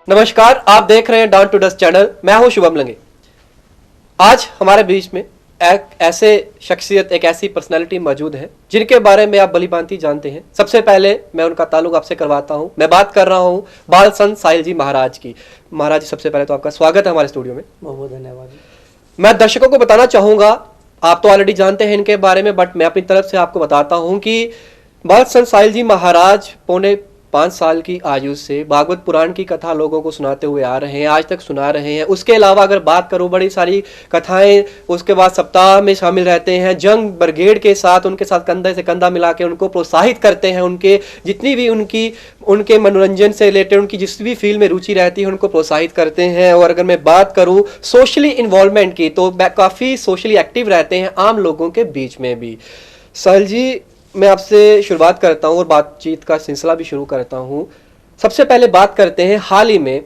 नमस्कार, आप देख रहे हैं डाउन टू डस्ट चैनल। मैं हूं शुभम लंगे। आज हमारे बीच में एक ऐसे शख्सियत, एक ऐसी पर्सनालिटी मौजूद है जिनके बारे में आप भली भांति जानते हैं। सबसे पहले मैं उनका ताल्लुक आपसे करवाता हूं। मैं बात कर रहा हूं बाल संत साहिल जी महाराज की। महाराज जी, सबसे पहले तो आपका स्वागत है हमारे स्टूडियो में। बहुत बहुत धन्यवाद। मैं दर्शकों को बताना चाहूंगा, आप तो ऑलरेडी जानते हैं इनके बारे में, बट मैं अपनी तरफ से आपको बताता हूं कि बाल संत साहिल जी महाराज पौने 5 साल की आयु से भागवत पुराण की कथा लोगों को सुनाते हुए आ रहे हैं, आज तक सुना रहे हैं। उसके अलावा अगर बात करूं, बड़ी सारी कथाएं उसके बाद सप्ताह में शामिल रहते हैं। जंग ब्रिगेड के साथ, उनके साथ कंधे से कंधा मिला के उनको प्रोत्साहित करते हैं। उनके जितनी भी उनके मनोरंजन से रिलेटेड उनकी जिस भी फील्ड में रुचि रहती है उनको प्रोत्साहित करते हैं। और अगर मैं बात करूं सोशली इन्वॉल्वमेंट की, तो काफ़ी सोशली एक्टिव रहते हैं आम लोगों के बीच में भी। साहिल जी, मैं आपसे शुरुआत करता हूं और बातचीत का सिलसिला भी शुरू करता हूं। सबसे पहले बात करते हैं हाल ही में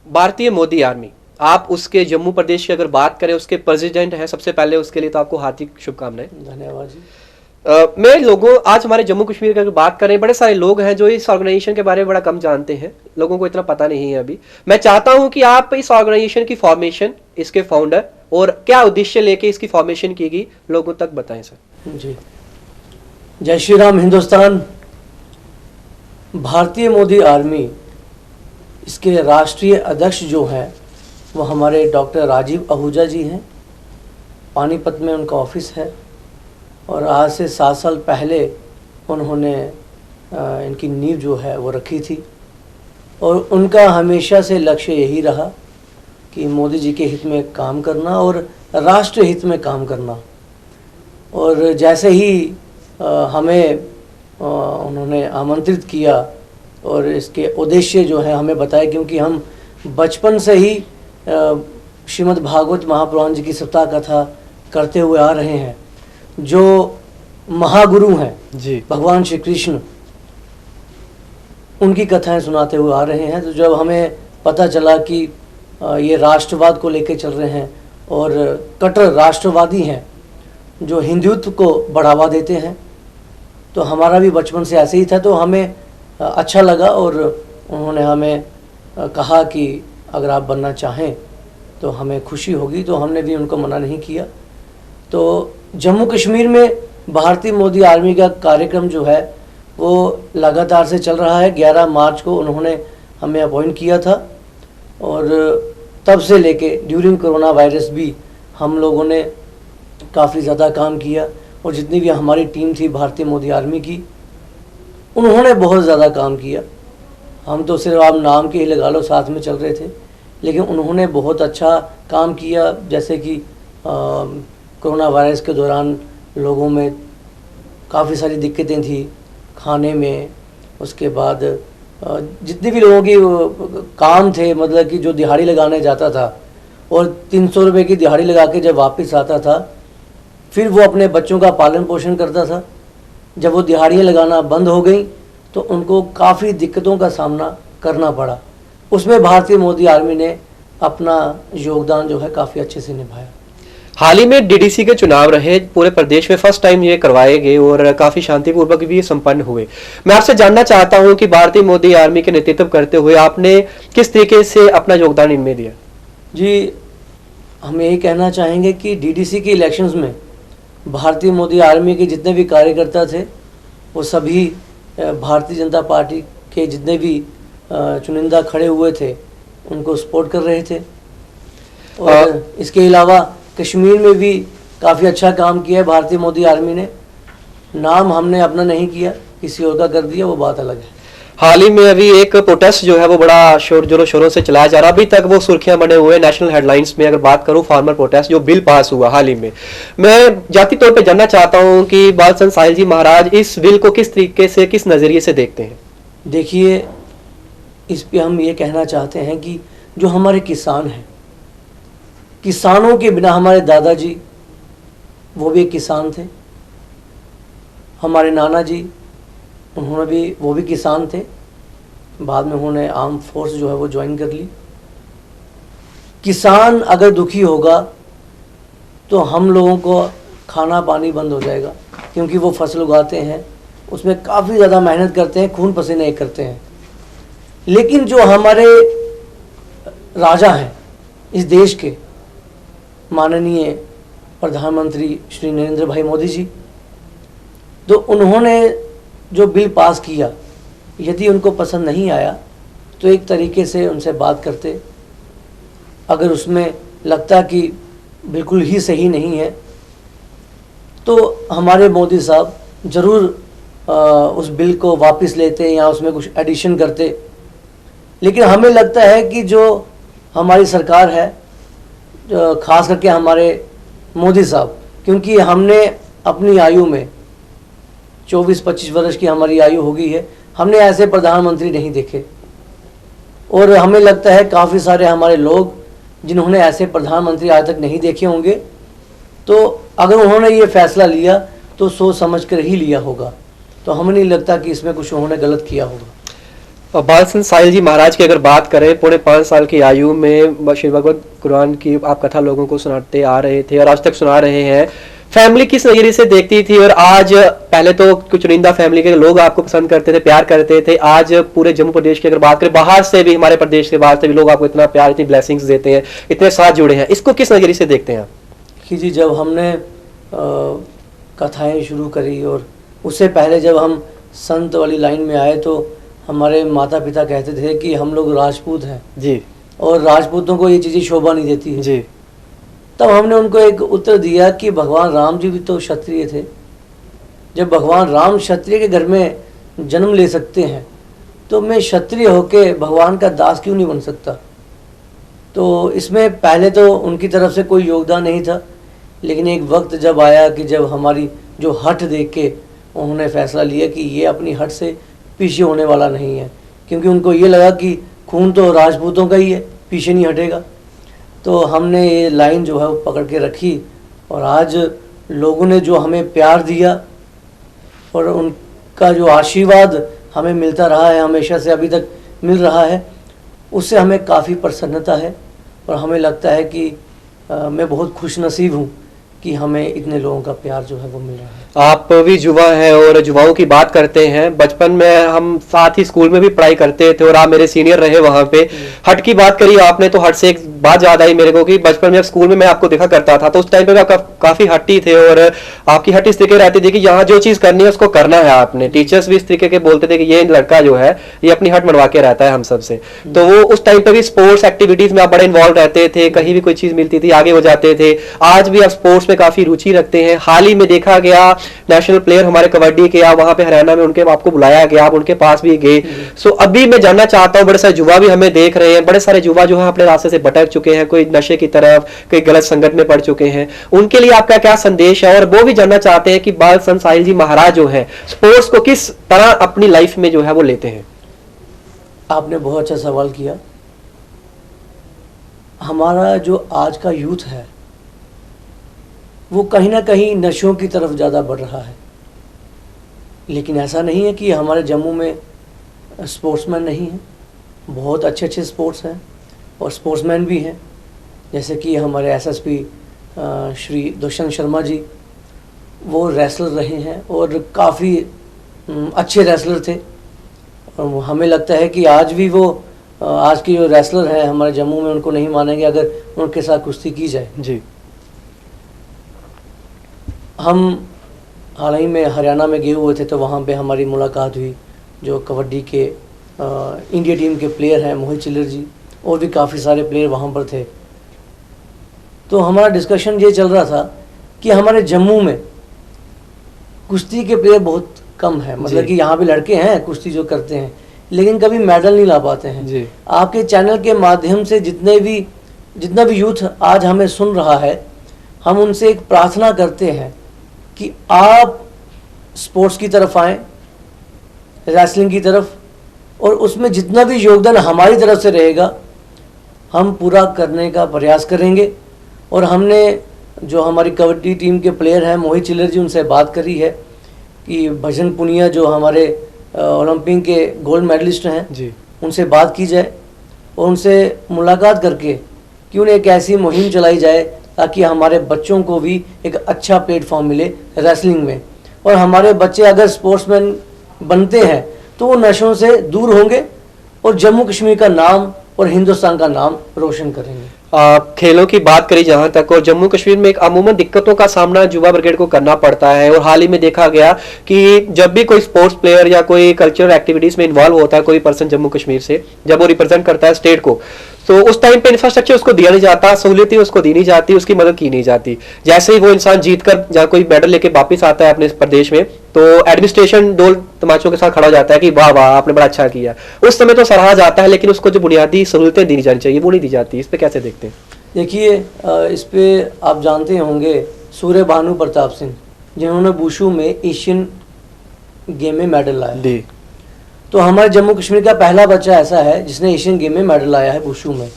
भारतीय मोदी आर्मी, आप उसके जम्मू प्रदेश की अगर बात करें, उसके प्रेसिडेंट हैं। सबसे पहले उसके लिए तो आपको हार्दिक शुभकामनाएं। धन्यवाद जी। मैं लोगों, आज हमारे जम्मू कश्मीर की अगर बात करें, बड़े सारे लोग हैं जो इस ऑर्गेनाइजेशन के बारे में बड़ा कम जानते हैं, लोगों को इतना पता नहीं है अभी। मैं चाहता हूं कि आप इस ऑर्गेनाइजेशन की फॉर्मेशन, इसके फाउंडर और क्या उद्देश्य लेके इसकी फॉर्मेशन की गई, लोगों तक बताएं सर। जी, जय श्री राम हिंदुस्तान। भारतीय मोदी आर्मी, इसके राष्ट्रीय अध्यक्ष जो हैं वो हमारे डॉक्टर राजीव आहूजा जी हैं। पानीपत में उनका ऑफिस है और आज से 7 साल पहले उन्होंने इनकी नींव जो है वो रखी थी। और उनका हमेशा से लक्ष्य यही रहा कि मोदी जी के हित में काम करना और राष्ट्र हित में काम करना। और जैसे ही हमें उन्होंने आमंत्रित किया और इसके उद्देश्य जो है हमें बताए, क्योंकि हम बचपन से ही श्रीमद् भागवत महापुराण जी की सप्ताह कथा करते हुए आ रहे हैं। जो महागुरु हैं जी, भगवान श्री कृष्ण, उनकी कथाएं सुनाते हुए आ रहे हैं। तो जब हमें पता चला कि ये राष्ट्रवाद को लेकर चल रहे हैं और कट्टर राष्ट्रवादी हैं जो हिंदुत्व को बढ़ावा देते हैं, तो हमारा भी बचपन से ऐसे ही था। तो हमें अच्छा लगा और उन्होंने हमें कहा कि अगर आप बनना चाहें तो हमें खुशी होगी। तो हमने भी उनको मना नहीं किया। तो जम्मू कश्मीर में भारतीय मोदी आर्मी का कार्यक्रम जो है वो लगातार से चल रहा है। 11 मार्च को उन्होंने हमें अपॉइंट किया था और तब से लेके ड्यूरिंग कोरोना वायरस भी हम लोगों ने काफ़ी ज़्यादा काम किया। और जितनी भी हमारी टीम थी भारतीय मोदी आर्मी की, उन्होंने बहुत ज़्यादा काम किया। हम तो सिर्फ आप नाम के ही लगा लो, साथ में चल रहे थे, लेकिन उन्होंने बहुत अच्छा काम किया। जैसे कि कोरोना वायरस के दौरान लोगों में काफ़ी सारी दिक्कतें थी खाने में। उसके बाद जितने भी लोगों की काम थे, मतलब कि जो दिहाड़ी लगाने जाता था और 300 रुपये की दिहाड़ी लगा के जब वापस आता था, फिर वो अपने बच्चों का पालन पोषण करता था। जब वो दिहाड़ियाँ लगाना बंद हो गई तो उनको काफ़ी दिक्कतों का सामना करना पड़ा। उसमें भारतीय मोदी आर्मी ने अपना योगदान जो है काफ़ी अच्छे से निभाया। हाल ही में डीडीसी के चुनाव रहे पूरे प्रदेश में, फर्स्ट टाइम ये करवाए गए और काफी शांतिपूर्वक भी ये संपन्न हुए। मैं आपसे जानना चाहता हूं कि भारतीय मोदी आर्मी के नेतृत्व करते हुए आपने किस तरीके से अपना योगदान इनमें दिया। जी, हम यही कहना चाहेंगे कि डीडीसी के इलेक्शंस में भारतीय मोदी आर्मी के जितने भी कार्यकर्ता थे वो सभी भारतीय जनता पार्टी के जितने भी चुनिंदा खड़े हुए थे उनको सपोर्ट कर रहे थे। और इसके अलावा कश्मीर में भी काफ़ी अच्छा काम किया है भारतीय मोदी आर्मी ने। नाम हमने अपना नहीं किया, किसी और का कर दिया, वो बात अलग है। हाल ही में अभी एक प्रोटेस्ट जो है वो बड़ा जोरों शोरों से चलाया जा रहा है, अभी तक वो सुर्खियां बने हुए नेशनल हेडलाइंस में। अगर बात करूं फार्मर प्रोटेस्ट, जो बिल पास हुआ हाल ही में, मैं जाती तौर पे जानना चाहता हूं कि बाल संत साहिल जी महाराज इस बिल को किस तरीके से, किस नजरिए से देखते हैं। देखिए, इस पे हम ये कहना चाहते हैं कि जो हमारे किसान हैं, किसानों के बिना, हमारे दादाजी वो भी एक किसान थे, हमारे नाना जी वो भी किसान थे। बाद में उन्होंने आर्म फोर्स जो है वो ज्वाइन कर ली। किसान अगर दुखी होगा तो हम लोगों को खाना पानी बंद हो जाएगा, क्योंकि वो फसल उगाते हैं, उसमें काफ़ी ज़्यादा मेहनत करते हैं, खून पसीने करते हैं। लेकिन जो हमारे राजा हैं इस देश के, माननीय प्रधानमंत्री श्री नरेंद्र भाई मोदी जी, तो उन्होंने जो बिल पास किया, यदि उनको पसंद नहीं आया तो एक तरीके से उनसे बात करते, अगर उसमें लगता कि बिल्कुल ही सही नहीं है तो हमारे मोदी साहब ज़रूर उस बिल को वापस लेते या उसमें कुछ एडिशन करते। लेकिन हमें लगता है कि जो हमारी सरकार है, ख़ास करके हमारे मोदी साहब, क्योंकि हमने अपनी आयु में 24-25 वर्ष की हमारी आयु हो गई है, हमने ऐसे प्रधानमंत्री नहीं देखे। और हमें लगता है काफ़ी सारे हमारे लोग जिन्होंने ऐसे प्रधानमंत्री आज तक नहीं देखे होंगे, तो अगर उन्होंने ये फैसला लिया तो सोच समझ कर ही लिया होगा। तो हमें नहीं लगता कि इसमें कुछ उन्होंने गलत किया होगा। और बालसन साहिल जी महाराज की अगर बात करें, पौने 5 साल की आयु में श्री भगवत कुरान की आप कथा लोगों को सुनाते आ रहे थे और आज तक सुना रहे हैं। फैमिली किस नजरिए से देखती थी? और आज, पहले तो कुछ चुनिंदा फैमिली के लोग आपको पसंद करते थे, प्यार करते थे, आज पूरे जम्मू प्रदेश की अगर बात करें, बाहर से भी, हमारे प्रदेश के बाहर से भी लोग आपको इतना प्यार, इतनी ब्लेसिंग्स देते हैं, इतने साथ जुड़े हैं, इसको किस नजरिए से देखते हैं आप? कि जी, जब हमने कथाएं शुरू करी और उससे पहले जब हम संत वाली लाइन में आए तो हमारे माता पिता कहते थे कि हम लोग राजपूत हैं जी, और राजपूतों को ये चीज़ें शोभा नहीं देती है जी। तब हमने उनको एक उत्तर दिया कि भगवान राम जी भी तो क्षत्रिय थे। जब भगवान राम क्षत्रिय के घर में जन्म ले सकते हैं तो मैं क्षत्रिय होके भगवान का दास क्यों नहीं बन सकता? तो इसमें पहले तो उनकी तरफ से कोई योगदान नहीं था, लेकिन एक वक्त जब आया कि जब हमारी जो हट देख के उन्होंने फैसला लिया कि ये अपनी हट से पीछे होने वाला नहीं है, क्योंकि उनको ये लगा कि खून तो राजपूतों का ही है, पीछे नहीं हटेगा। तो हमने ये लाइन जो है वो पकड़ के रखी और आज लोगों ने जो हमें प्यार दिया और उनका जो आशीर्वाद हमें मिलता रहा है, हमेशा से अभी तक मिल रहा है, उससे हमें काफ़ी प्रसन्नता है और हमें लगता है कि मैं बहुत खुशनसीब हूँ कि हमें इतने लोगों का प्यार जो है वो मिल रहा है। आप भी युवा हैं और युवाओं की बात करते हैं। बचपन में हम साथ ही स्कूल में भी पढ़ाई करते थे और आप मेरे सीनियर रहे वहां पे। हट की बात करी आपने तो हट से एक बात याद आई मेरे को कि बचपन में स्कूल में मैं आपको देखा करता था तो उस टाइम पे भी आप काफी हट्टी थे और आपकी हट इस तरीके रहती थी कि यहाँ जो चीज करनी है उसको करना है आपने। टीचर्स भी इस तरीके के बोलते थे कि ये लड़का जो है ये अपनी हट मनवा के रहता है हम सबसे। तो वो उस टाइम पे भी स्पोर्ट्स एक्टिविटीज में आप बड़े इन्वॉल्व रहते थे, कहीं भी कोई चीज मिलती थी आगे हो जाते थे। आज भी आप स्पोर्ट्स में काफी रुचि रखते हैं। हाल ही में देखा गया नेशनल प्लेयर हमारे कबड्डी के, आप वहां पे हरियाणा में उनके आपको बुलाया गया, आप उनके पास भी गए। सो अभी मैं जानना चाहता हूँ, बड़े सारे युवा भी हमें देख रहे हैं, बड़े सारे युवा जो है अपने रास्ते से भटक चुके हैं, कोई नशे की तरफ, कोई गलत संगत में पड़ चुके हैं, उनके लिए आपका क्या संदेश है? और वो भी जानना चाहते हैं कि बालसन साहिल जी महाराज जो है स्पोर्ट्स को किस तरह अपनी लाइफ में जो है वो लेते हैं। आपने बहुत अच्छा सवाल किया। हमारा जो आज का यूथ है वो कहीं ना कहीं नशों की तरफ ज़्यादा बढ़ रहा है, लेकिन ऐसा नहीं है कि हमारे जम्मू में स्पोर्ट्समैन नहीं हैं। बहुत अच्छे अच्छे स्पोर्ट्स हैं और स्पोर्ट्समैन भी हैं, जैसे कि हमारे एसएसपी श्री दुष्यंत शर्मा जी, वो रेसलर रहे हैं और काफ़ी अच्छे रेसलर थे। और हमें लगता है कि आज भी वो आज की जो रेसलर हैं हमारे जम्मू में, उनको नहीं मानेंगे अगर उनके साथ कुश्ती की जाए। जी, हम हाल ही में हरियाणा में गए हुए थे तो वहाँ पे हमारी मुलाकात हुई जो कबड्डी के इंडिया टीम के प्लेयर हैं मोहित चिल्लर जी, और भी काफ़ी सारे प्लेयर वहाँ पर थे। तो हमारा डिस्कशन ये चल रहा था कि हमारे जम्मू में कुश्ती के प्लेयर बहुत कम हैं, मतलब कि यहाँ पे लड़के हैं कुश्ती जो करते हैं लेकिन कभी मेडल नहीं ला पाते हैं। जी। आपके चैनल के माध्यम से जितना भी यूथ आज हमें सुन रहा है, हम उनसे एक प्रार्थना करते हैं कि आप स्पोर्ट्स की तरफ आएं, रेसलिंग की तरफ, और उसमें जितना भी योगदान हमारी तरफ से रहेगा हम पूरा करने का प्रयास करेंगे। और हमने जो हमारी कबड्डी टीम के प्लेयर हैं मोहित चिल्लर जी, उनसे बात करी है कि भजन पुनिया जो हमारे ओलंपिक के गोल्ड मेडलिस्ट हैं जी, उनसे बात की जाए और उनसे मुलाकात करके क्यों एक ऐसी मुहिम चलाई जाए ताकि हमारे बच्चों को भी एक अच्छा प्लेटफॉर्म मिले रेसलिंग में। और हमारे बच्चे अगर स्पोर्ट्समैन बनते हैं तो वो नशों से दूर होंगे और जम्मू कश्मीर का नाम और हिंदुस्तान का नाम रोशन करेंगे। खेलों की बात करी जहां तक, और जम्मू कश्मीर में एक अमूमन दिक्कतों का सामना युवा ब्रिगेड को करना पड़ता है, और हाल ही में देखा गया कि जब भी कोई स्पोर्ट्स प्लेयर या कोई कल्चरल एक्टिविटीज में इन्वॉल्व होता है कोई पर्सन जम्मू कश्मीर से, जब वो रिप्रेजेंट करता है स्टेट को, तो उस टाइम पे इंफ्रास्ट्रक्चर उसको दिया नहीं जाता, सहूलियतें उसको दी नहीं जाती, उसकी मदद की नहीं जाती। जैसे ही वो इंसान जीत कर जहाँ कोई मेडल लेके वापस आता है अपने प्रदेश में, तो एडमिनिस्ट्रेशन ढोल तमाचों के साथ खड़ा हो जाता है कि वाह वाह आपने बड़ा अच्छा किया। उस समय तो सराहा जाता है, लेकिन उसको जो बुनियादी सहूलतें दी जानी चाहिए वो नहीं दी जाती। इस पे कैसे देखते हैं? देखिए, इस पे आप जानते होंगे सूर्य भानु प्रताप सिंह, जिन्होंने वुशु में एशियन गेम में मेडल लाया। जी। तो हमारे जम्मू कश्मीर का पहला बच्चा ऐसा है जिसने एशियन गेम में मेडल लाया है वुशु में।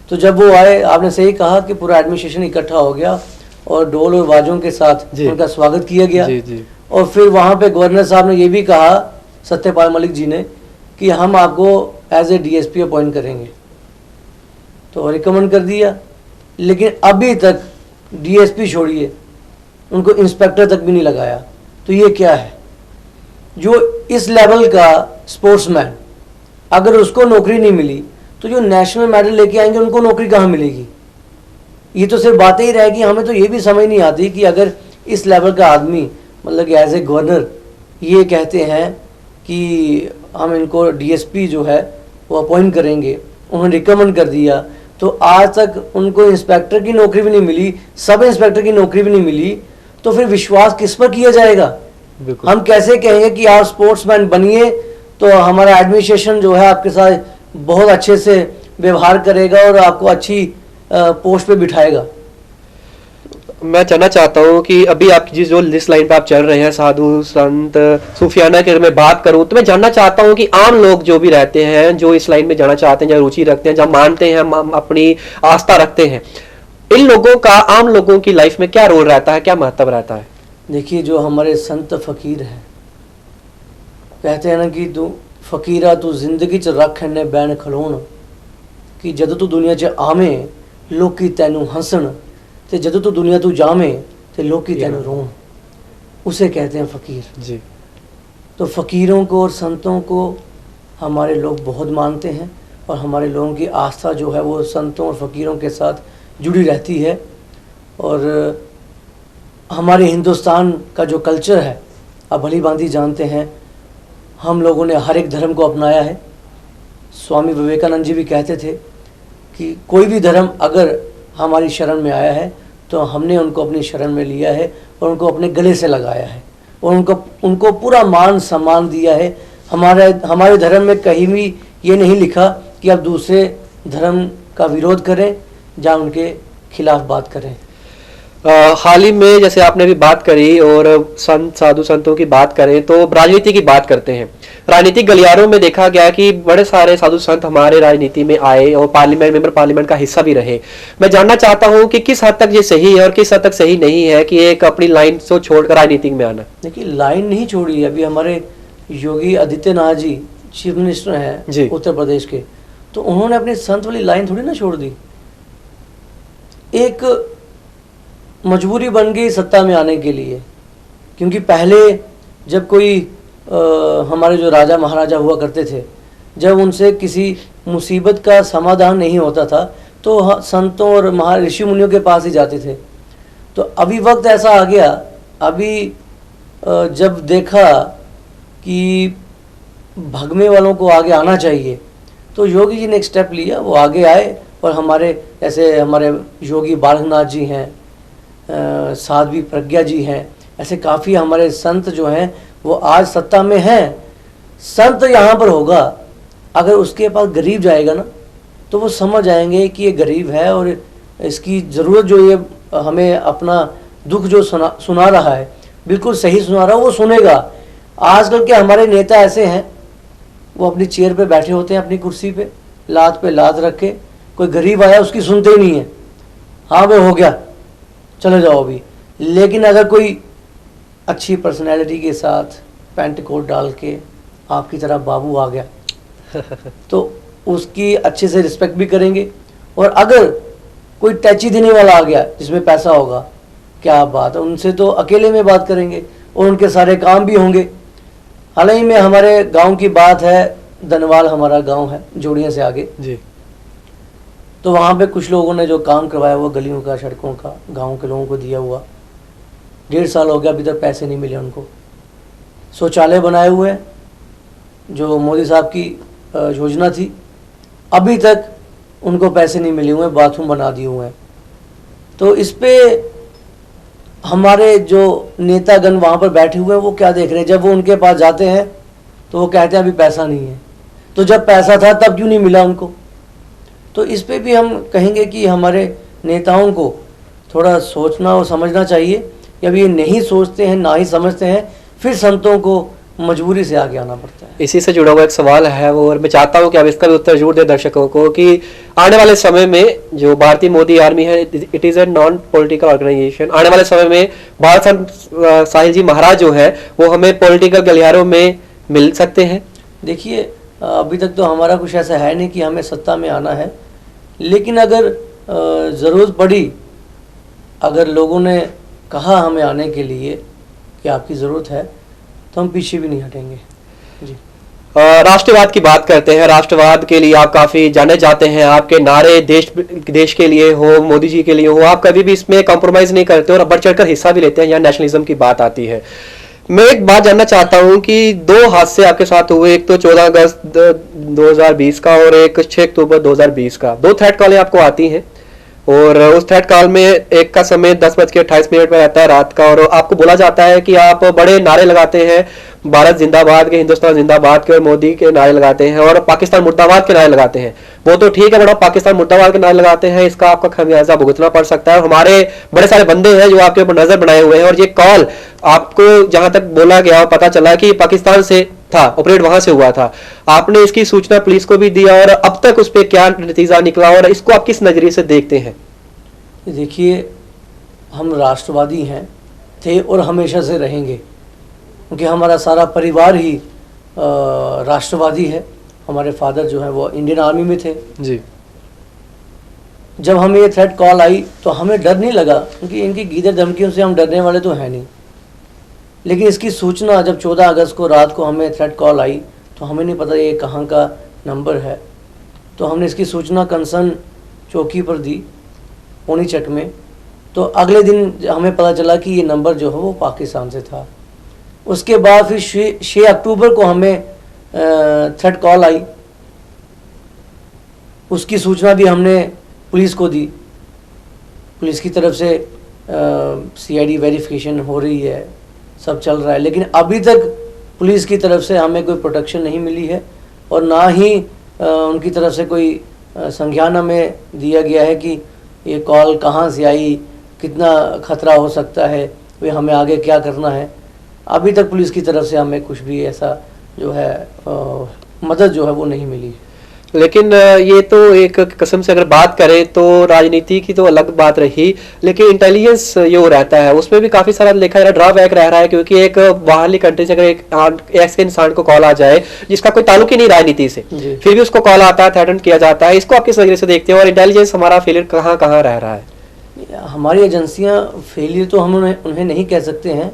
तो जब वो आए, आपने सही कहा कि पूरा एडमिनिस्ट्रेशन इकट्ठा हो गया और ढोल और बाजों के साथ उनका स्वागत किया गया। जी जी। और फिर वहाँ पे गवर्नर साहब ने ये भी कहा, सत्यपाल मलिक जी ने, कि हम आपको एज ए डीएसपी अपॉइंट करेंगे। तो रिकमेंड कर दिया, लेकिन अभी तक डीएसपी छोड़िए, उनको इंस्पेक्टर तक भी नहीं लगाया। तो ये क्या है? जो इस लेवल का स्पोर्ट्समैन, अगर उसको नौकरी नहीं मिली तो जो नेशनल मेडल लेके आएंगे उनको नौकरी कहाँ मिलेगी? ये तो सिर्फ बातें ही रहेगी। हमें तो ये भी समझ नहीं आती कि अगर इस लेवल का आदमी, मतलब कि एज ए गवर्नर ये कहते हैं कि हम इनको डीएसपी जो है वो अपॉइंट करेंगे, उन्होंने रिकमेंड कर दिया, तो आज तक उनको इंस्पेक्टर की नौकरी भी नहीं मिली, सब इंस्पेक्टर की नौकरी भी नहीं मिली, तो फिर विश्वास किस पर किया जाएगा? हम कैसे कहेंगे कि आप स्पोर्ट्समैन बनिए तो हमारा एडमिनिस्ट्रेशन जो है आपके साथ बहुत अच्छे से व्यवहार करेगा और आपको अच्छी पोस्ट पे बिठाएगा? मैं जानना चाहता हूँ कि अभी आप जिस जो लिस्ट लाइन पे आप चल रहे हैं, साधु संत सूफियाना की अगर मैं बात करूँ, तो मैं जानना चाहता हूँ कि आम लोग जो भी रहते हैं, जो इस लाइन में जाना चाहते हैं, जहाँ रुचि रखते हैं, जहाँ मानते हैं, अपनी आस्था रखते हैं, इन लोगों का, आम लोगों की लाइफ में क्या रोल रहता है, क्या महत्व रहता है? देखिए, जो हमारे संत फकीर हैं, कहते हैं ना कि तू फकीरा तू जिंदगी च रख ने बैन खलोन, कि जद तू दुनिया च आवे लोकी तैनू हंसन, ते जद तू दुनिया तू जावे ते लोकी तैनू रोन। उसे कहते हैं फकीर जी। तो फकीरों को और संतों को हमारे लोग बहुत मानते हैं, और हमारे लोगों की आस्था जो है वो संतों और फकीरों के साथ जुड़ी रहती है। और हमारे हिंदुस्तान का जो कल्चर है, आप भली भांति जानते हैं, हम लोगों ने हर एक धर्म को अपनाया है। स्वामी विवेकानंद जी भी कहते थे कि कोई भी धर्म अगर हमारी शरण में आया है तो हमने उनको अपनी शरण में लिया है और उनको अपने गले से लगाया है और उनको पूरा मान सम्मान दिया है। हमारे धर्म में कहीं भी ये नहीं लिखा कि आप दूसरे धर्म का विरोध करें या उनके खिलाफ बात करें। हाल ही में जैसे आपने भी बात करी और संत साधु संतों की बात करें, तो राजनीति की बात करते हैं। राजनीतिक गलियारों में देखा गया कि बड़े सारे साधु संत हमारे राजनीति में आए और मेंबर पार्लियामेंट का हिस्सा भी रहे। मैं जानना चाहता हूं कि किस हद तक ये सही है और किस हद तक सही नहीं है कि एक अपनी लाइन से छोड़कर राजनीति में आना। देखिए, लाइन नहीं छोड़ी। अभी हमारे योगी आदित्यनाथ जी चीफ मिनिस्टर हैं उत्तर प्रदेश के, तो उन्होंने अपनी संत वाली लाइन थोड़ी ना छोड़ दी। एक मजबूरी बन गई सत्ता में आने के लिए, क्योंकि पहले जब कोई हमारे जो राजा महाराजा हुआ करते थे, जब उनसे किसी मुसीबत का समाधान नहीं होता था तो संतों और ऋषि मुनियों के पास ही जाते थे। तो अभी वक्त ऐसा आ गया, अभी जब देखा कि भगने वालों को आगे आना चाहिए, तो योगी जी ने एक स्टेप लिया, वो आगे आए। और हमारे जैसे हमारे योगी बालकनाथ जी हैं, साध्वी प्रज्ञा जी हैं, ऐसे काफ़ी हमारे संत जो हैं वो आज सत्ता में हैं। संत यहाँ पर होगा, अगर उसके पास गरीब जाएगा ना तो वो समझ आएंगे कि ये गरीब है और इसकी ज़रूरत जो ये हमें अपना दुख जो सुना रहा है, बिल्कुल सही सुना रहा है, वो सुनेगा। आजकल के हमारे नेता ऐसे हैं, वो अपनी चेयर पे बैठे होते हैं, अपनी कुर्सी पे लात रख के, कोई गरीब आया उसकी सुनते ही नहीं है। हाँ भाई हो गया, चले जाओ अभी। लेकिन अगर कोई अच्छी पर्सनैलिटी के साथ पैंट कोट डाल के आपकी तरह बाबू आ गया तो उसकी अच्छे से रिस्पेक्ट भी करेंगे। और अगर कोई टैची देने वाला आ गया जिसमें पैसा होगा, क्या बात है, उनसे तो अकेले में बात करेंगे और उनके सारे काम भी होंगे। हाल ही में हमारे गांव की बात है, धनवाल हमारा गांव है जोड़ियाँ से आगे जी। तो वहाँ पे कुछ लोगों ने जो काम करवाया हुआ गलियों का, सड़कों का, गांव के लोगों को दिया हुआ, 1.5 साल हो गया, अभी तक पैसे नहीं मिले उनको। शौचालय बनाए हुए हैं, जो मोदी साहब की योजना थी, अभी तक उनको पैसे नहीं मिले हुए, बाथरूम बना दिए हुए हैं। तो इस पे हमारे जो नेतागण वहाँ पर बैठे हुए हैं वो क्या देख रहे हैं? जब वो उनके पास जाते हैं तो वो कहते हैं अभी पैसा नहीं है। तो जब पैसा था तब क्यों नहीं मिला उनको? तो इस पे भी हम कहेंगे कि हमारे नेताओं को थोड़ा सोचना और समझना चाहिए कि अभी ये नहीं सोचते हैं, ना ही समझते हैं, फिर संतों को मजबूरी से आगे आना पड़ता है। इसी से जुड़ा हुआ एक सवाल है वो, और मैं चाहता हूं कि आप इसका भी उत्तर जरूर दें दर्शकों को, कि आने वाले समय में जो भारतीय मोदी आर्मी है, it is a non political organisation. आने वाले समय में बाल साहिल जी महाराज जो है वो हमें पॉलिटिकल गलियारों में मिल सकते हैं? देखिए, अभी तक तो हमारा कुछ ऐसा है नहीं कि हमें सत्ता में आना है, लेकिन अगर ज़रूरत पड़ी, अगर लोगों ने कहा हमें आने के लिए कि आपकी ज़रूरत है, तो हम पीछे भी नहीं हटेंगे जी। राष्ट्रवाद की बात करते हैं। राष्ट्रवाद के लिए आप काफी जाने जाते हैं, आपके नारे देश के लिए हो, मोदी जी के लिए हो, आप कभी भी इसमें कॉम्प्रोमाइज नहीं करते और बढ़ चढ़कर हिस्सा भी लेते हैं। यहाँ नेशनलिज्म की बात आती है। मैं एक बात जानना चाहता हूं कि 2 हादसे आपके साथ हुए, एक तो 14 अगस्त 2020 का और एक 6 अक्टूबर 2020 का। 2 थ्रेट कॉलें आपको आती हैं और उस थ्रेट कॉल में एक का समय 10:28 में रहता है रात का, और आपको बोला जाता है कि आप बड़े नारे लगाते हैं, भारत जिंदाबाद के, हिंदुस्तान जिंदाबाद के और मोदी के नारे लगाते हैं और पाकिस्तान मुर्दाबाद के नारे लगाते हैं। वो तो ठीक है, बड़ा पाकिस्तान मुर्दाबाद के नारे लगाते हैं, इसका आपका खमियाजा भुगतना पड़ सकता है। और हमारे बड़े सारे बंदे हैं जो आपके ऊपर नजर बनाए हुए हैं, और ये कॉल आपको जहां तक बोला गया पता चला कि पाकिस्तान से था, ऑपरेट वहां से हुआ था। आपने इसकी सूचना पुलिस को भी दिया, और अब तक उस पर क्या नतीजा निकला और इसको आप किस नजरिए से देखते हैं? देखिए, हम राष्ट्रवादी हैं, थे और हमेशा से रहेंगे, क्योंकि हमारा सारा परिवार ही राष्ट्रवादी है। हमारे फादर जो है वो इंडियन आर्मी में थे जी। जब हमें ये थ्रेट कॉल आई तो हमें डर नहीं लगा, क्योंकि इनकी गीदड़ धमकियों से हम डरने वाले तो हैं नहीं। लेकिन इसकी सूचना जब 14 अगस्त को रात को हमें थ्रेट कॉल आई तो हमें नहीं पता ये कहाँ का नंबर है। तो हमने इसकी सूचना कंसर्न चौकी पर दी, पोनीचक में। तो अगले दिन हमें पता चला कि ये नंबर जो है वो पाकिस्तान से था। उसके बाद फिर 6 अक्टूबर को हमें थ्रेट कॉल आई, उसकी सूचना भी हमने पुलिस को दी। पुलिस की तरफ से CID वेरिफिकेशन हो रही है, सब चल रहा है, लेकिन अभी तक पुलिस की तरफ से हमें कोई प्रोटेक्शन नहीं मिली है और ना ही उनकी तरफ से कोई संज्ञान हमें दिया गया है कि ये कॉल कहाँ से आई, कितना खतरा हो सकता है, वे हमें आगे क्या करना है। अभी तक पुलिस की तरफ से हमें कुछ भी ऐसा जो है मदद जो है वो नहीं मिली। लेकिन ये तो एक कसम से अगर बात करें तो राजनीति की तो अलग बात रही, लेकिन इंटेलिजेंस ये रहता है उसमें भी काफी सारा लिखा है, ड्रॉबैक रह रहा है, क्योंकि एक बाहरली कंट्री से अगर एक ऐसे इंसान को कॉल आ जाए जिसका कोई ताल्लुक ही नहीं राजनीति से, फिर भी उसको कॉल आता है, थ्रेटन किया जाता है, इसको आप किस नजरिए से देखते हैं? और इंटेलिजेंस हमारा फेलियर कहाँ कहाँ रह रहा है? हमारी एजेंसियां फेलियर तो हम उन्हें नहीं कह सकते हैं,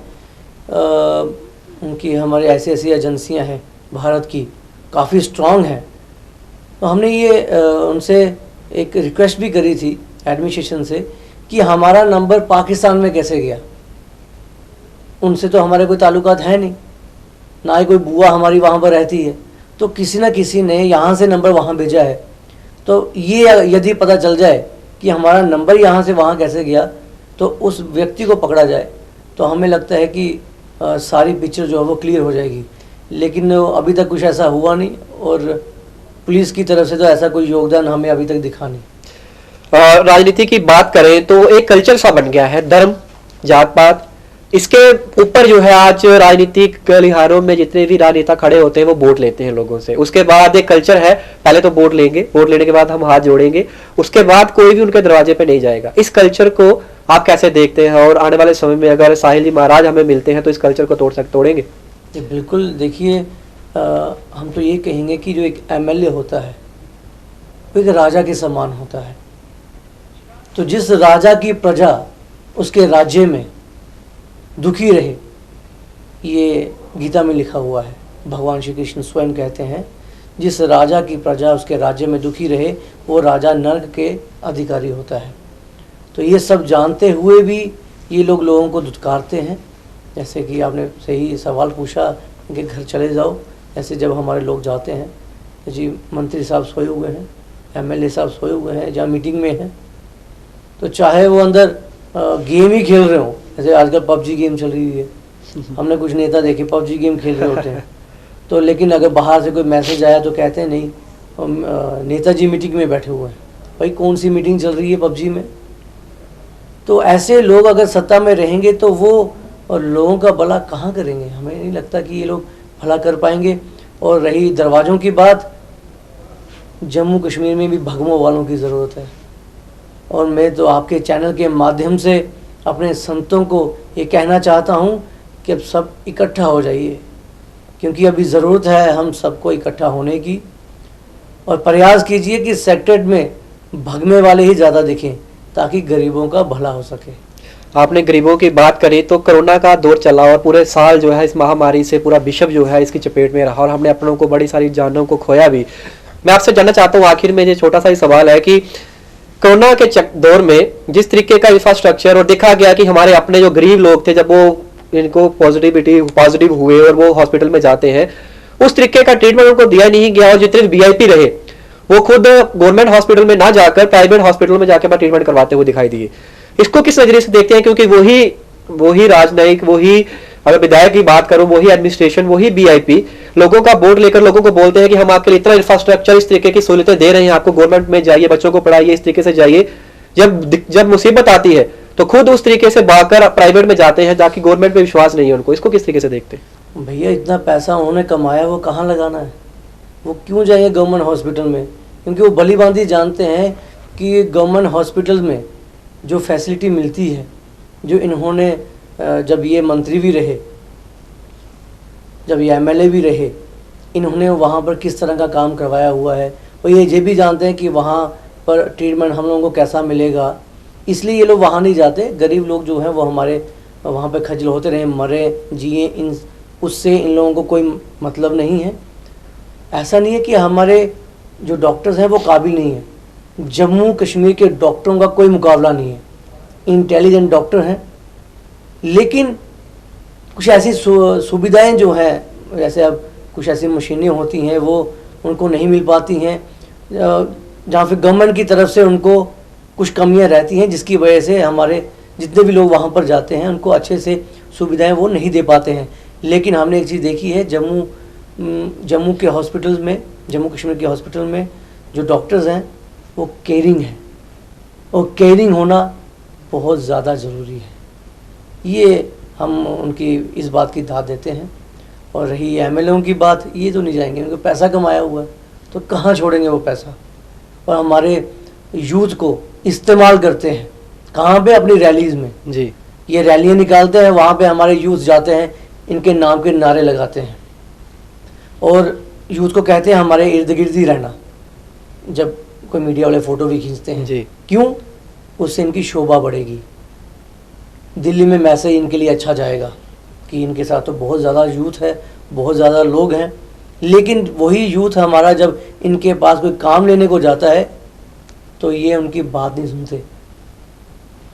उनकी हमारी ऐसी ऐसी एजेंसियां हैं भारत की, काफ़ी स्ट्रांग हैं। तो हमने ये उनसे एक रिक्वेस्ट भी करी थी एडमिनिस्ट्रेशन से कि हमारा नंबर पाकिस्तान में कैसे गया। उनसे तो हमारे कोई ताल्लुकात है नहीं, ना ही कोई बुआ हमारी वहाँ पर रहती है, तो किसी न किसी ने यहाँ से नंबर वहाँ भेजा है। तो ये यदि पता चल जाए कि हमारा नंबर यहाँ से वहाँ कैसे गया तो उस व्यक्ति को पकड़ा जाए, तो हमें लगता है कि सारी पिक्चर जो है वो क्लियर हो जाएगी। लेकिन अभी तक कुछ ऐसा हुआ नहीं और पुलिस की तरफ से तो ऐसा कोई योगदान हमें अभी तक दिखा नहीं। राजनीति की बात करें तो एक कल्चर सा बन गया है, धर्म, जात पात, इसके ऊपर जो है आज राजनीतिक गलियारों में जितने भी राजनेता खड़े होते हैं वो वोट लेते हैं लोगों से। उसके बाद एक कल्चर है, पहले तो वोट लेंगे, वोट लेने के बाद हम हाथ जोड़ेंगे, उसके बाद कोई भी उनके दरवाजे पे नहीं जाएगा। इस कल्चर को आप कैसे देखते हैं? और आने वाले समय में अगर साहिल जी महाराज हमें मिलते हैं तो इस कल्चर को तोड़ेंगे? बिल्कुल, देखिए हम तो ये कहेंगे कि जो एक MLA होता है वो एक राजा के समान होता है। तो जिस राजा की प्रजा उसके राज्य में दुखी रहे, ये गीता में लिखा हुआ है, भगवान श्री कृष्ण स्वयं कहते हैं। जिस राजा की प्रजा उसके राज्य में दुखी रहे वो राजा नर्क के अधिकारी होता है। तो ये सब जानते हुए भी ये लोग लोगों को धुतकारते हैं। जैसे कि आपने सही सवाल पूछा, इनके घर चले जाओ, ऐसे जब हमारे लोग जाते हैं तो जी मंत्री साहब सोए हुए हैं, एमएलए साहब सोए हुए हैं, जहाँ मीटिंग में हैं, तो चाहे वो अंदर गेम ही खेल रहे हो, जैसे आजकल पबजी गेम चल रही है, हमने कुछ नेता देखे पबजी गेम खेल रहे होते हैं, तो लेकिन अगर बाहर से कोई मैसेज आया तो कहते हैं नहीं हम नेताजी मीटिंग में बैठे हुए हैं। भाई कौन सी मीटिंग चल रही है पबजी में? तो ऐसे लोग अगर सत्ता में रहेंगे तो वो और लोगों का भला कहाँ करेंगे? हमें नहीं लगता कि ये लोग भला कर पाएंगे। और रही दरवाज़ों की बात, जम्मू कश्मीर में भी भगमों वालों की ज़रूरत है। और मैं तो आपके चैनल के माध्यम से अपने संतों को ये कहना चाहता हूँ कि अब सब इकट्ठा हो जाइए, क्योंकि अभी ज़रूरत है हम सबको इकट्ठा होने की। और प्रयास कीजिए कि सेक्टर में भगमे वाले ही ज़्यादा दिखें ताकि गरीबों का भला हो सके। आपने गरीबों की बात करी तो कोरोना का दौर चला और पूरे साल जो है इस महामारी से पूरा विश्व जो है इसकी चपेट में रहा और हमने अपनों को बड़ी सारी जानों को खोया भी। मैं आपसे जानना चाहता हूँ आखिर में ये छोटा सा ही सवाल है कि कोरोना के दौर में जिस तरीके का इंफ्रास्ट्रक्चर और देखा गया कि हमारे अपने जो गरीब लोग थे जब वो इनको पॉजिटिव हुए और वो हॉस्पिटल में जाते हैं उस तरीके का ट्रीटमेंट उनको दिया नहीं गया और जितने वीआईपी रहे वो खुद गवर्नमेंट हॉस्पिटल में ना जाकर प्राइवेट हॉस्पिटल में जाकर ट्रीटमेंट करवाते हुए दिखाई दिए। इसको किस नजरिए से देखते हैं? क्योंकि वही राजनयिक, वही अगर विधायक की बात करूं, वही एडमिनिस्ट्रेशन, वही वीआईपी लोगों का बोर्ड लेकर लोगों को बोलते हैं कि हम आपके लिए इतना इंफ्रास्ट्रक्चर इस तरीके की सहूलतें दे रहे हैं, आपको गवर्नमेंट में जाइए, बच्चों को पढ़ाइए, इस तरीके से जाइए। जब मुसीबत आती है तो खुद उस तरीके से भागकर प्राइवेट में जाते हैं ताकि गवर्नमेंट पे विश्वास नहीं है उनको। इसको किस तरीके से देखते हैं? भैया इतना पैसा उन्होंने कमाया वो कहाँ लगाना है? वो क्यों जाएंगे गवर्नमेंट हॉस्पिटल में? क्योंकि वो भली भांति जानते हैं कि गवर्नमेंट हॉस्पिटल में जो फैसिलिटी मिलती है, जो इन्होंने जब ये मंत्री भी रहे, जब ये एमएलए भी रहे, इन्होंने वहाँ पर किस तरह का काम करवाया हुआ है, और ये भी जानते हैं कि वहाँ पर ट्रीटमेंट हम लोगों को कैसा मिलेगा। इसलिए ये लोग वहाँ नहीं जाते। गरीब लोग जो हैं वो हमारे वहाँ पे खजल होते रहे, मरे जिए, उससे इन लोगों को कोई मतलब नहीं है। ऐसा नहीं है कि हमारे जो डॉक्टर्स हैं वो काबिल नहीं हैं। जम्मू कश्मीर के डॉक्टरों का कोई मुकाबला नहीं है, इंटेलिजेंट डॉक्टर हैं, लेकिन कुछ ऐसी सुविधाएं जो हैं, जैसे अब कुछ ऐसी मशीनें होती हैं वो उनको नहीं मिल पाती हैं, जहाँ फिर गवर्नमेंट की तरफ से उनको कुछ कमियां रहती हैं, जिसकी वजह से हमारे जितने भी लोग वहाँ पर जाते हैं उनको अच्छे से सुविधाएं वो नहीं दे पाते हैं। लेकिन हमने एक चीज़ देखी है, जम्मू के हॉस्पिटल में, जम्मू कश्मीर के हॉस्पिटल में जो डॉक्टर्स हैं वो केयरिंग हैं, और केयरिंग होना बहुत ज़्यादा ज़रूरी है। ये हम उनकी इस बात की दाद देते हैं। और रही एमएलएओं की बात, ये तो नहीं जाएंगे, उनको पैसा कमाया हुआ है तो कहाँ छोड़ेंगे वो पैसा। और हमारे यूथ को इस्तेमाल करते हैं कहाँ पे? अपनी रैलीज़ में जी, ये रैलियाँ निकालते हैं, वहाँ पे हमारे यूथ जाते हैं, इनके नाम के नारे लगाते हैं और यूथ को कहते हैं हमारे इर्द गिर्द ही रहना। जब कोई मीडिया वाले फ़ोटो भी खींचते हैं जी, क्यों? उससे इनकी शोभा बढ़ेगी, दिल्ली में मैसेज इनके लिए अच्छा जाएगा कि इनके साथ तो बहुत ज़्यादा यूथ है, बहुत ज़्यादा लोग हैं। लेकिन वही यूथ हमारा जब इनके पास कोई काम लेने को जाता है तो ये उनकी बात नहीं सुनते,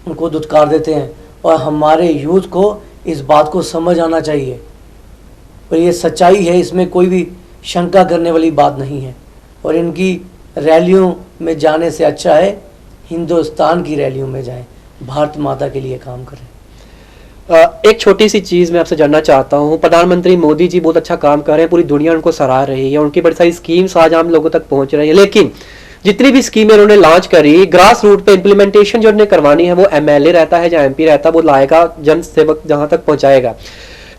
उनको धुतकार देते हैं। और हमारे यूथ को इस बात को समझ आना चाहिए, और ये सच्चाई है, इसमें कोई भी शंका करने वाली बात नहीं है। और इनकी रैलियों में जाने से अच्छा है हिंदुस्तान की रैलियों में जाएं, भारत माता के लिए काम करें। एक छोटी सी चीज मैं आपसे जानना चाहता हूँ। प्रधानमंत्री मोदी जी बहुत अच्छा काम कर रहे हैं, पूरी दुनिया उनको सराह रही है, उनकी बड़ी सारी स्कीम्स आज आम लोगों तक पहुंच रही है। लेकिन जितनी भी स्कीमें उन्होंने लॉन्च करी, ग्रास रूट पे इंप्लीमेंटेशन जो उन्हें करवानी है वो एमएलए रहता है या एमपी रहता है, वो लाएगा, जन सेवक जहां तक पहुंचाएगा।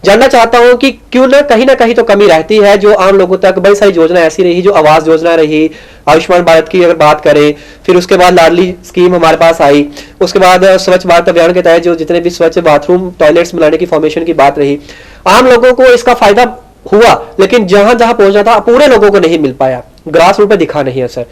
जानना चाहता हूं कि क्यों ना कहीं तो कमी रहती है जो आम लोगों तक। बड़ी सारी योजना ऐसी रही, जो आवास योजना रही, आयुष्मान भारत की अगर बात करें, फिर उसके बाद लाडली स्कीम हमारे पास आई, उसके बाद स्वच्छ भारत अभियान के तहत जो जितने भी स्वच्छ बाथरूम टॉयलेट्स बनाने की फॉर्मेशन की बात रही, आम लोगों को इसका फायदा हुआ, लेकिन जहां जहां पहुंचना था पूरे लोगों को नहीं मिल पाया, ग्रास रूट पे दिखा नहीं असर।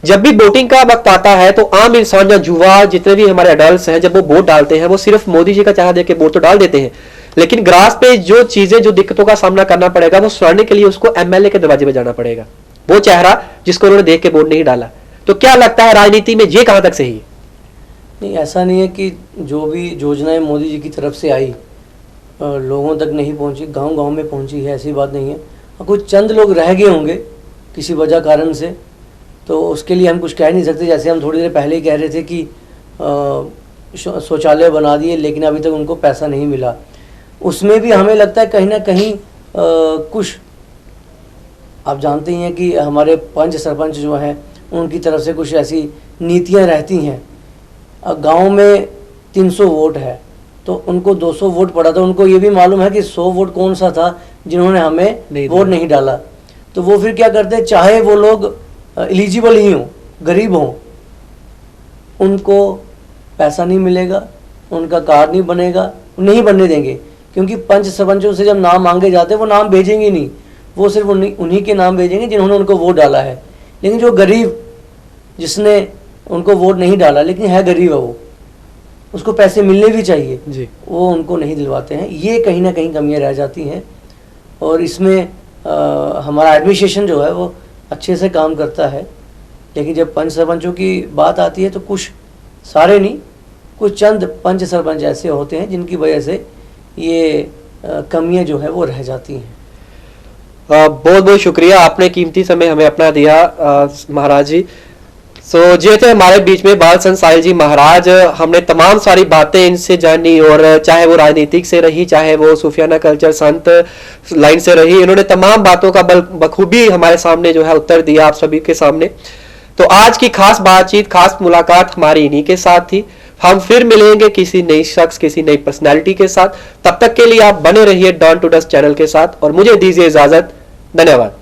जब भी वोटिंग का वक्त आता है तो आम इंसान या युवा, जितने भी हमारे अडल्ट हैं, जब वो वोट डालते हैं वो सिर्फ मोदी जी का चाह दे के वोट तो डाल देते हैं, लेकिन ग्रास पे जो चीजें, जो दिक्कतों का सामना करना पड़ेगा वो सुनाने के लिए उसको एमएलए के दरवाजे पे जाना पड़ेगा। वो चेहरा जिसको उन्होंने देख के वोट नहीं डाला। तो क्या लगता है राजनीति में ये कहां तक सही है? नहीं, ऐसा नहीं है कि जो भी योजनाएं मोदी जी की तरफ से आई लोगों तक नहीं पहुंची, गांव-गांव में पहुंची है, ऐसी बात नहीं है। और कुछ चंद लोग रह गए होंगे किसी वजह कारण से, तो उसके लिए हम कुछ कह नहीं सकते। जैसे हम थोड़ी देर पहले ही कह रहे थे कि शौचालय बना दिए लेकिन अभी तक उनको पैसा नहीं मिला। उसमें भी हमें लगता है कहीं ना कहीं कुछ, आप जानते ही हैं कि हमारे पंच सरपंच जो हैं उनकी तरफ से कुछ ऐसी नीतियां रहती हैं। गांव में 300 वोट है तो उनको 200 वोट पड़ा था, उनको ये भी मालूम है कि 100 वोट कौन सा था जिन्होंने हमें वोट नहीं डाला। तो वो फिर क्या करते हैं, चाहे वो लोग एलिजिबल ही हों, गरीब हों, उनको पैसा नहीं मिलेगा, उनका कार्ड नहीं बनेगा, नहीं बनने देंगे। क्योंकि पंच सरपंचों से जब नाम मांगे जाते हैं वो नाम भेजेंगे नहीं, वो सिर्फ उन्हीं के नाम भेजेंगे जिन्होंने उनको वोट डाला है। लेकिन जो गरीब, जिसने उनको वोट नहीं डाला लेकिन है गरीब है, वो उसको पैसे मिलने भी चाहिए जी, वो उनको नहीं दिलवाते हैं। ये कहीं ना कहीं कमियां रह जाती हैं। और इसमें हमारा एडमिनिस्ट्रेशन जो है वो अच्छे से काम करता है, लेकिन जब पंच सरपंचों की बात आती है तो कुछ, सारे नहीं, कुछ चंद पंच सरपंच ऐसे होते हैं जिनकी वजह से ये कमियां जो है वो रह जाती हैं। बहुत बहुत शुक्रिया, आपने कीमती समय हमें अपना दिया महाराज जी। सो जे थे हमारे बीच में बालचंद साहिल जी महाराज। हमने तमाम सारी बातें इनसे जानी, और चाहे वो राजनीतिक से रही, चाहे वो सूफियाना कल्चर संत लाइन से रही, इन्होंने तमाम बातों का बखूबी हमारे सामने जो है उत्तर दिया आप सभी के सामने। तो आज की खास बातचीत, खास मुलाकात हमारी इन्हीं के साथ थी। हम फिर मिलेंगे किसी नई शख्स, किसी नई पर्सनैलिटी के साथ। तब तक के लिए आप बने रहिए डॉन टू डस्ट चैनल के साथ और मुझे दीजिए इजाजत। धन्यवाद।